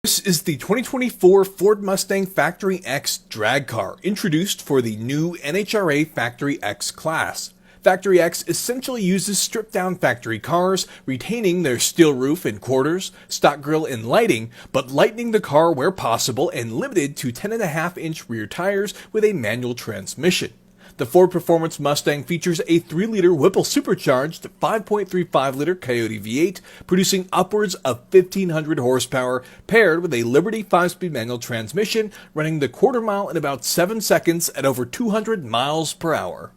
This is the 2024 Ford Mustang Factory X drag car, introduced for the new NHRA Factory X class. Factory X essentially uses stripped-down factory cars, retaining their steel roof and quarters, stock grille and lighting, but lightening the car where possible and limited to 10.5-inch rear tires with a manual transmission. The Ford Performance Mustang features a 3-liter Whipple supercharged 5.35-liter Coyote V8, producing upwards of 1,500 horsepower, paired with a Liberty 5-speed manual transmission, running the quarter mile in about 7 seconds at over 200 miles per hour.